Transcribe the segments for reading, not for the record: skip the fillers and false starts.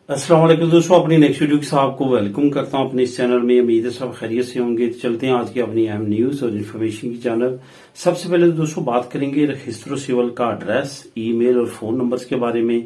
अस्सलाम वालेकुम दोस्तों, अपनी नेक्स्ट वीडियो के साथ आपको वेलकम करता हूं अपने इस चैनल में। उम्मीद है सब खैरियत से होंगे। तो चलते हैं आज की अपनी अहम न्यूज और इन्फॉर्मेशन की जानब। सबसे पहले तो दोस्तों बात करेंगे रजिस्ट्रो सिविल का एड्रेस, ईमेल और फोन नंबर्स के बारे में।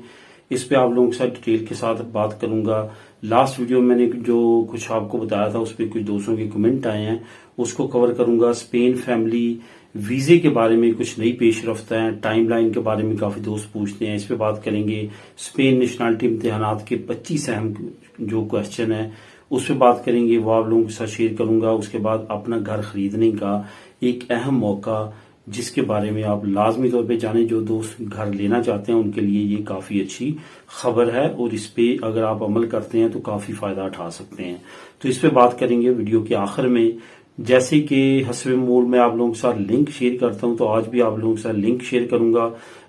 इस पे आप लोगों के साथ डिटेल के साथ बात करूंगा। लास्ट वीडियो में मैंने जो कुछ आपको बताया था उस पर कुछ दोस्तों के कमेंट आए हैं, उसको कवर करूंगा। स्पेन फैमिली वीजे के बारे में कुछ नई पेशरफ्त है, टाइमलाइन के बारे में काफी दोस्त पूछते हैं, इस पे बात करेंगे। स्पेन नेशनलिटी इम्तिहानात के 25 अहम जो क्वेश्चन है उस पे बात करेंगे, वो आप लोगों के साथ शेयर करूंगा। उसके बाद अपना घर खरीदने का एक अहम मौका जिसके बारे में आप लाजमी तौर पे जानें। जो दोस्त घर लेना चाहते हैं उनके लिए ये काफी अच्छी खबर है और इस पे अगर आप अमल करते हैं तो काफी फायदा उठा सकते हैं। तो इस पे बात करेंगे वीडियो के आखिर में। जैसे कि हस्बे मूल में आप लोगों के साथ लिंक शेयर करता हूं, तो आज भी आप लोगों के साथ लिंक शेयर करूंगा।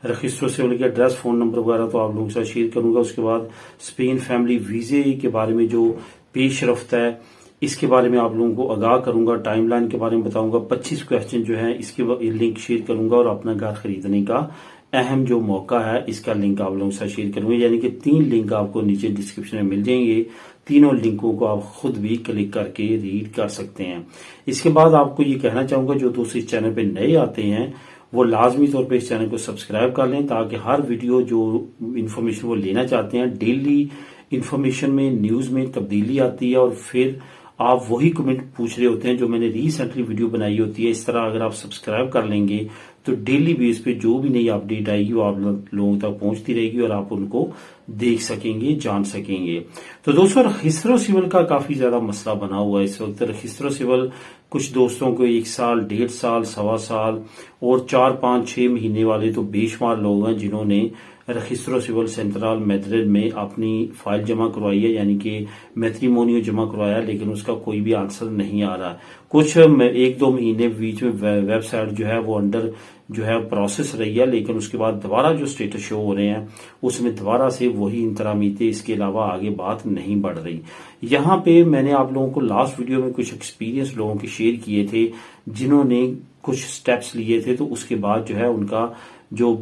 रजिस्ट्रो सिविल के एड्रेस, फोन नंबर वगैरह तो आप लोगों के साथ शेयर करूंगा। उसके बाद स्पेन फैमिली वीजे के बारे में जो पेशरफ्त है इसके बारे में आप लोगों को आगाह करूंगा। टाइमलाइन के बारे में बताऊंगा। 25 क्वेश्चन जो है इसके लिंक शेयर करूंगा और अपना घर खरीदने का अहम जो मौका है इसका लिंक आप लोगों के साथ शेयर करूंगा। यानी कि 3 लिंक आपको नीचे डिस्क्रिप्शन में मिल जाएंगे। तीनों लिंकों को आप खुद भी क्लिक करके रीड कर सकते हैं। इसके बाद आपको ये कहना चाहूंगा, जो दोस्त इस चैनल पे नए आते हैं वो लाजमी तौर पे इस चैनल को सब्सक्राइब कर लें, ताकि हर वीडियो जो इन्फॉर्मेशन वो लेना चाहते हैं, डेली इन्फॉर्मेशन में न्यूज में तब्दीली आती है और फिर आप वही कमेंट पूछ रहे होते हैं जो मैंने रिसेंटली वीडियो बनाई होती है। इस तरह अगर आप सब्सक्राइब कर लेंगे तो डेली बेस पे जो भी नई अपडेट आएगी वो आप लोगों तक पहुंचती रहेगी और आप उनको देख सकेंगे, जान सकेंगे। तो दोस्तों रजिस्ट्रो सिविल का काफी ज्यादा मसला बना हुआ है इस वक्त। रजिस्ट्रो सिविल कुछ दोस्तों को 1 साल, 1.5 साल, 1.25 साल और 4, 5, 6 महीने वाले तो बेशुमार लोग हैं जिन्होंने रजिस्ट्रो सिविल सेंट्रल मैड्रिड में अपनी फाइल जमा करवाई है, यानी कि मैट्रिमोनियो जमा करवाया, लेकिन उसका कोई भी आंसर नहीं आ रहा। कुछ 1-2 महीने बीच में वेबसाइट जो है वो अंडर जो है प्रोसेस रही है, लेकिन उसके बाद दोबारा जो स्टेटस शो हो रहे हैं उसमें दोबारा से वही इंतरामीते, इसके अलावा आगे बात नहीं बढ़ रही। यहाँ पे मैंने आप लोगों को लास्ट वीडियो में कुछ एक्सपीरियंस लोगों के शेयर किए थे जिन्होंने कुछ स्टेप्स लिए थे, तो उसके बाद जो है उनका जो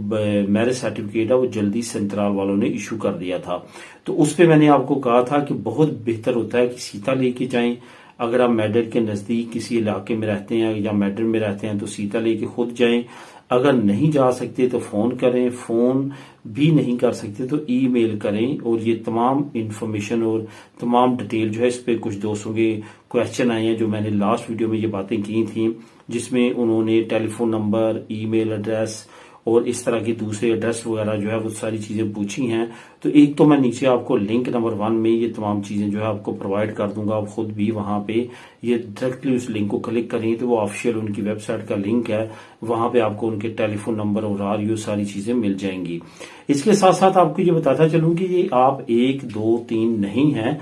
मैरिज सर्टिफिकेट है वो जल्दी सेंट्रल वालों ने इशू कर दिया था। तो उस पे मैंने आपको कहा था कि बहुत बेहतर होता है कि सीता लेके जाएं। अगर आप मैड्रिड के नजदीक किसी इलाके में रहते हैं या मैड्रिड में रहते हैं तो सीता लेके खुद जाएं। अगर नहीं जा सकते तो फोन करें, फोन भी नहीं कर सकते तो ईमेल करें। और ये तमाम इंफॉर्मेशन और तमाम डिटेल जो है इस पे कुछ दोस्तों के क्वेश्चन आए हैं जो मैंने लास्ट वीडियो में ये बातें की थी, जिसमें उन्होंने टेलीफोन नंबर, ईमेल एड्रेस और इस तरह के दूसरे एड्रेस वगैरह जो है वो सारी चीजें पूछी हैं। तो एक तो मैं नीचे आपको लिंक नंबर 1 में ये तमाम चीजें जो है आपको प्रोवाइड कर दूंगा। आप खुद भी वहां पे ये डायरेक्टली उस लिंक को क्लिक करेंगे तो वो ऑफिशियल उनकी वेबसाइट का लिंक है, वहां पे आपको उनके टेलीफोन नंबर और ये सारी चीजें मिल जाएंगी। इसके साथ साथ आपको ये बताता चलूं कि ये आप 1, 2, 3 नहीं है,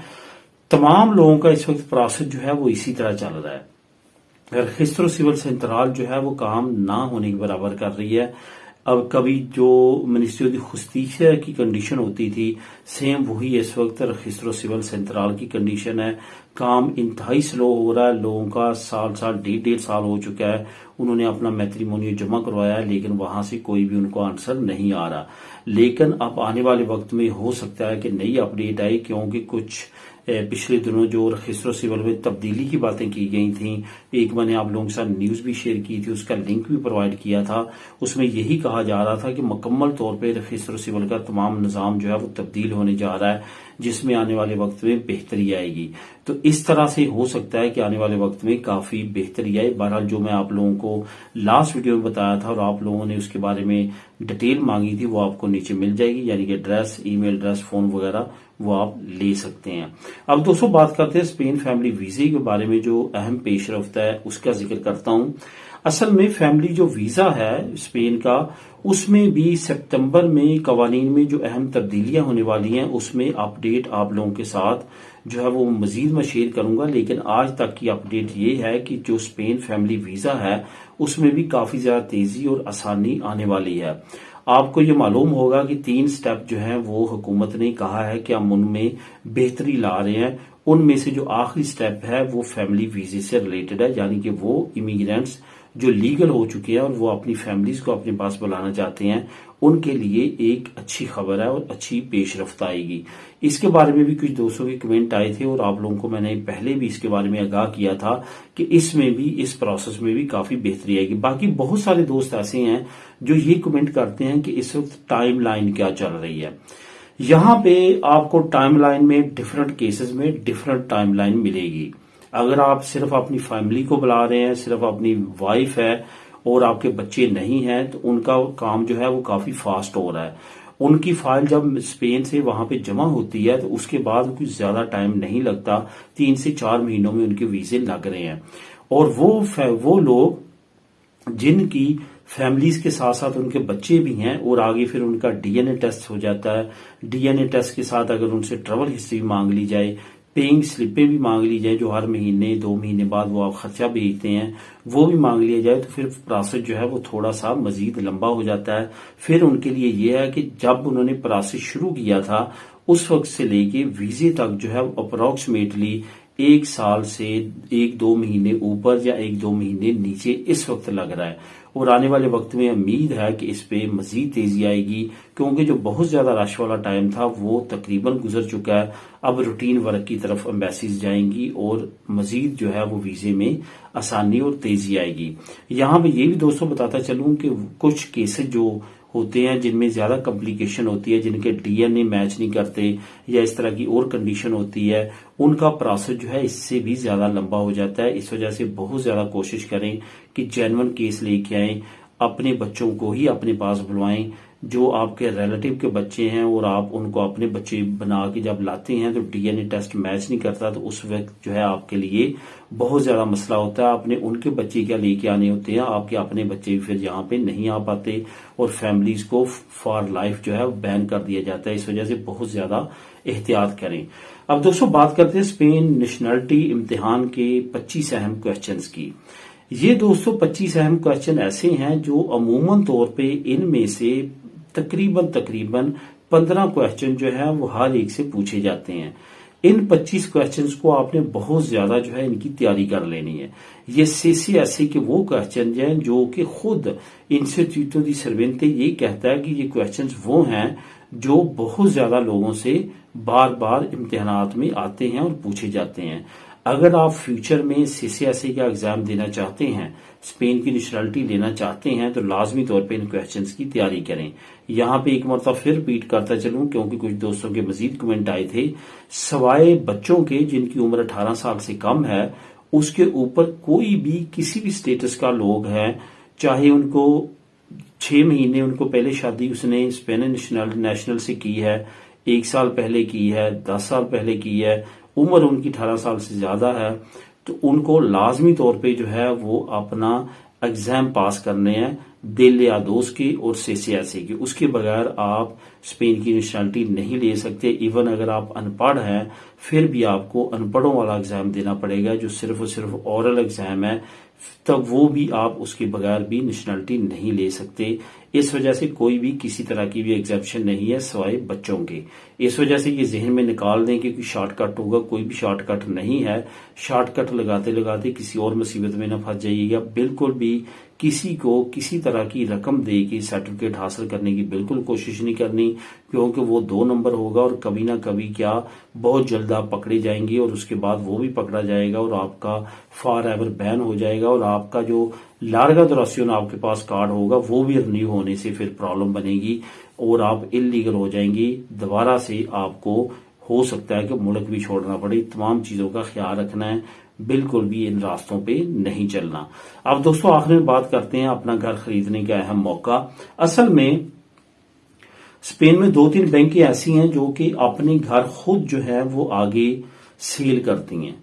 तमाम लोगों का इस वक्त प्रोसेस जो है वो इसी तरह चल रहा है। रजिस्ट्रो सिविल सेंट्रल जो है वो काम ना होने के बराबर कर रही है। अब कभी जो मिनिस्ट्री ऑफ जुस्टिस की कंडीशन होती थी, सेम वही इस वक्त रजिस्ट्रो सिविल सेंट्रल की कंडीशन है। काम इंतहाई स्लो हो रहा है। लोगों का साल, 1.5 साल हो चुका है, उन्होंने अपना मैट्रिमोनियो जमा करवाया है, लेकिन वहां से कोई भी उनको आंसर नहीं आ रहा। लेकिन अब आने वाले वक्त में हो सकता है कि नई अपडेट आई, क्योंकि कुछ पिछले दिनों जो रजिस्ट्रो सिविल में तब्दीली की बातें की गई थी, एक मैंने आप लोगों के साथ न्यूज भी शेयर की थी, उसका लिंक भी प्रोवाइड किया था। उसमें यही कहा जा रहा था कि मुकम्मल तौर पे रजिस्ट्रो सिविल का तमाम निजाम जो है वो तब्दील होने जा रहा है, जिसमें आने वाले वक्त में बेहतरी आएगी। तो इस तरह से हो सकता है कि आने वाले वक्त में काफी बेहतरी आए। बहरहाल जो मैं आप लोगों को लास्ट वीडियो में बताया था और आप लोगों ने उसके बारे में डिटेल मांगी थी वो आपको नीचे मिल जाएगी, यानी कि एड्रेस, ईमेल एड्रेस, फोन वगैरह वो आप ले सकते हैं। अब दोस्तों बात करते हैं स्पेन फैमिली वीजे के बारे में। जो अहम पेशरफ्त है उसका जिक्र करता हूं। असल में फैमिली जो वीजा है स्पेन का, उसमें भी सितंबर में कवानीन में जो अहम तब्दीलियां होने वाली हैं उसमें अपडेट आप लोगों के साथ जो है वो मजीद मैं शेयर करूंगा। लेकिन आज तक की अपडेट ये है कि जो स्पेन फैमिली वीजा है उसमें भी काफी ज्यादा तेजी और आसानी आने वाली है। आपको ये मालूम होगा कि 3 स्टेप जो हैं वो हुकूमत ने कहा है कि हम उनमें बेहतरी ला रहे हैं उनमें से जो आखिरी स्टेप है वो फैमिली वीजे से रिलेटेड है, यानी कि वो इमिग्रेंट्स जो लीगल हो चुके हैं और वो अपनी फैमिलीज को अपने पास बुलाना चाहते हैं, उनके लिए एक अच्छी खबर है और अच्छी पेशरफ्त आएगी। इसके बारे में भी कुछ दोस्तों के कमेंट आए थे और आप लोगों को मैंने पहले भी इसके बारे में आगाह किया था कि इसमें भी, इस प्रोसेस में भी काफी बेहतरी आएगी। बाकी बहुत सारे दोस्त ऐसे हैं जो ये कमेंट करते हैं कि इस वक्त टाइम लाइन क्या चल रही है। यहाँ पे आपको टाइम लाइन में डिफरेंट केसेस में डिफरेंट टाइम लाइन मिलेगी। अगर आप सिर्फ अपनी फैमिली को बुला रहे हैं, सिर्फ अपनी वाइफ है और आपके बच्चे नहीं हैं, तो उनका काम जो है वो काफी फास्ट हो रहा है। उनकी फाइल जब स्पेन से वहां पे जमा होती है तो उसके बाद कुछ ज्यादा टाइम नहीं लगता, 3 से 4 महीनों में उनके वीजे लग रहे हैं। और वो लोग जिनकी फैमिलीज के साथ साथ उनके बच्चे भी हैं और आगे फिर उनका डीएनए टेस्ट हो जाता है। डीएनए टेस्ट के साथ अगर उनसे ट्रैवल हिस्ट्री मांग ली जाए, पेइंग स्लिपें भी मांग ली जाए जो हर महीने 2 महीने बाद वो आप खर्चा भेजते हैं, वो भी मांग लिया जाए, तो फिर प्रोसेस जो है वो थोड़ा सा मजीद लंबा हो जाता है। फिर उनके लिए ये है कि जब उन्होंने प्रोसेस शुरू किया था उस वक्त से लेके वीजे तक जो है अप्रोक्सीमेटली 1 साल से 1-2 महीने ऊपर या 1-2 महीने नीचे इस वक्त लग रहा है। और आने वाले वक्त में उम्मीद है कि इस पे मजीद तेजी आएगी, क्योंकि जो बहुत ज्यादा रश वाला टाइम था वो तकरीबन गुजर चुका है। अब रूटीन वर्क की तरफ एम्बेसीज जाएंगी और मजीद जो है वो वीजे में आसानी और तेजी आएगी। यहाँ पे ये भी दोस्तों बताता चलूं कि कुछ केसेस जो होते हैं जिनमें ज्यादा कॉम्प्लिकेशन होती है, जिनके डीएनए मैच नहीं करते या इस तरह की और कंडीशन होती है, उनका प्रोसेस जो है इससे भी ज्यादा लंबा हो जाता है। इस वजह से बहुत ज्यादा कोशिश करें कि जेन्युइन केस लेके आएं, अपने बच्चों को ही अपने पास बुलवाएं। जो आपके रिलेटिव के बच्चे हैं और आप उनको अपने बच्चे बना के जब लाते हैं तो डीएनए टेस्ट मैच नहीं करता, तो उस वक्त जो है आपके लिए बहुत ज्यादा मसला होता है। आपने उनके बच्चे क्या लेके आने होते हैं, आपके अपने बच्चे भी फिर यहाँ पे नहीं आ पाते और फैमिलीज को फॉर लाइफ जो है बैन कर दिया जाता है। इस वजह से बहुत ज्यादा एहतियात करें। अब दोस्तों बात करते हैं स्पेन नेशनलिटी इम्तिहान के 25 अहम क्वेश्चंस की। ये दोस्तों 25 अहम क्वेश्चन ऐसे हैं जो अमूमन तौर पे इनमें से तकरीबन 15 क्वेश्चन जो है वो हर एक से पूछे जाते हैं। इन 25 क्वेश्चंस को आपने बहुत ज्यादा जो है इनकी तैयारी कर लेनी है। ये सीसीएसई के वो क्वेश्चन हैं जो कि खुद इंस्टीट्यूटो दी सर्वेंटे ये कहता है कि ये क्वेश्चंस वो हैं जो बहुत ज्यादा लोगों से बार बार इम्तिहानात में आते हैं और पूछे जाते हैं। अगर आप फ्यूचर में सीसीएसई का एग्जाम देना चाहते हैं, स्पेन की नेशनलिटी लेना चाहते हैं, तो लाजमी तौर पे इन क्वेश्चंस की तैयारी करें। यहाँ पे एक मरतबा फिर रिपीट करता चलूं क्योंकि कुछ दोस्तों के मजीद कमेंट आए थे। सवाए बच्चों के जिनकी उम्र 18 साल से कम है, उसके ऊपर कोई भी किसी भी स्टेटस का लोग है, चाहे उनको 6 महीने उनको पहले शादी उसने स्पेन नेशनल से की है, 1 साल पहले की है, 10 साल पहले की है, उम्र उनकी 18 साल से ज्यादा है, तो उनको लाजमी तौर पे जो है वो अपना एग्जाम पास करने हैं दिल या दोस्त की और सीसीएसई की। उसके बगैर आप स्पेन की नेशनलिटी नहीं ले सकते। इवन अगर आप अनपढ़ हैं फिर भी आपको अनपढ़ों वाला एग्जाम देना पड़ेगा जो सिर्फ और सिर्फ ओरल एग्जाम है, तब वो भी आप उसके बगैर भी नेशनलिटी नहीं ले सकते। इस वजह से कोई भी किसी तरह की भी एग्जेप्शन नहीं है सिवाय बच्चों के। इस वजह से ये जहन में निकाल दें कि कोई शॉर्टकट होगा, कोई भी शॉर्टकट नहीं है। शॉर्टकट लगाते लगाते किसी और मुसीबत में न फंस जाइएगा। बिल्कुल भी किसी को किसी तरह की रकम दे के सर्टिफिकेट हासिल करने की बिल्कुल कोशिश नहीं करनी, क्योंकि वो 2 नंबर होगा और कभी ना कभी क्या बहुत जल्द आप पकड़े जाएंगे और उसके बाद वो भी पकड़ा जाएगा और आपका फॉर एवर बैन हो जाएगा और आपका जो लार्गा दुरासियोन आपके पास कार्ड होगा वो भी रिन्यू होने से फिर प्रॉब्लम बनेगी और आप इलीगल हो जाएंगे। दोबारा से आपको हो सकता है कि मुल्क भी छोड़ना पड़े। तमाम चीजों का ख्याल रखना है, बिल्कुल भी इन रास्तों पे नहीं चलना। अब दोस्तों आखिर में बात करते हैं अपना घर खरीदने का अहम मौका। असल में स्पेन में 2-3 बैंकें ऐसी हैं जो कि अपने घर खुद जो है वो आगे सेल करती हैं।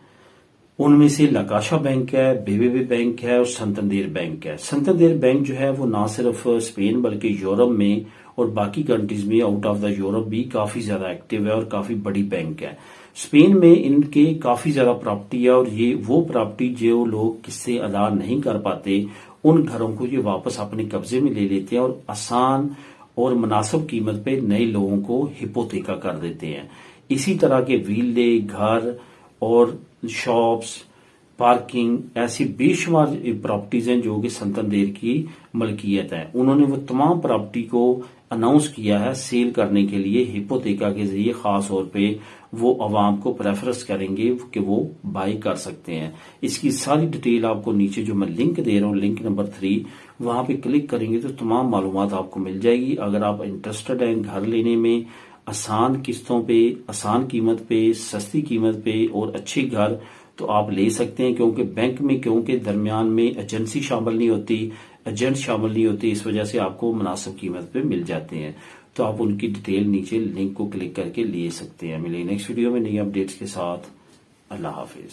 उनमें से लकाशा बैंक है, बीबीबी बैंक है और संतंदेर बैंक है। संतंदेर बैंक जो है वो ना सिर्फ स्पेन बल्कि यूरोप में और बाकी कंट्रीज में आउट ऑफ द यूरोप भी काफी ज्यादा एक्टिव है और काफी बड़ी बैंक है। स्पेन में इनके काफी ज्यादा प्रॉपर्टी है और ये वो प्रॉपर्टी जो लोग किससे अदा नहीं कर पाते उन घरों को ये वापस अपने कब्जे में ले लेते हैं और आसान और मुनासिब कीमत पे नए लोगों को हिपोथेका कर देते हैं। इसी तरह के विले, घर और शॉप्स, पार्किंग, ऐसी बेशुमार प्रॉपर्टीज हैं जो कि संतंदेर की मलकियत है। उन्होंने वो तमाम प्रॉपर्टी को अनाउंस किया है सेल करने के लिए हिपोथेका के जरिए, खास तौर पे वो अवाम को प्रेफरेंस करेंगे कि वो बाई कर सकते हैं। इसकी सारी डिटेल आपको नीचे जो मैं लिंक दे रहा हूँ, लिंक नंबर 3, वहां पे क्लिक करेंगे तो तमाम मालूमात आपको मिल जाएगी। अगर आप इंटरेस्टेड हैं घर लेने में, आसान किस्तों पे, आसान कीमत पे, सस्ती कीमत पे और अच्छे घर, तो आप ले सकते हैं। क्योंकि बैंक में क्योंकि दरमियान में एजेंसी शामिल नहीं होती, एजेंट शामिल नहीं होती, इस वजह से आपको मुनासिब कीमत पे मिल जाते हैं। तो आप उनकी डिटेल नीचे लिंक को क्लिक करके ले सकते हैं। मिलेंगे नेक्स्ट वीडियो में नई अपडेट्स के साथ। अल्लाह हाफिज।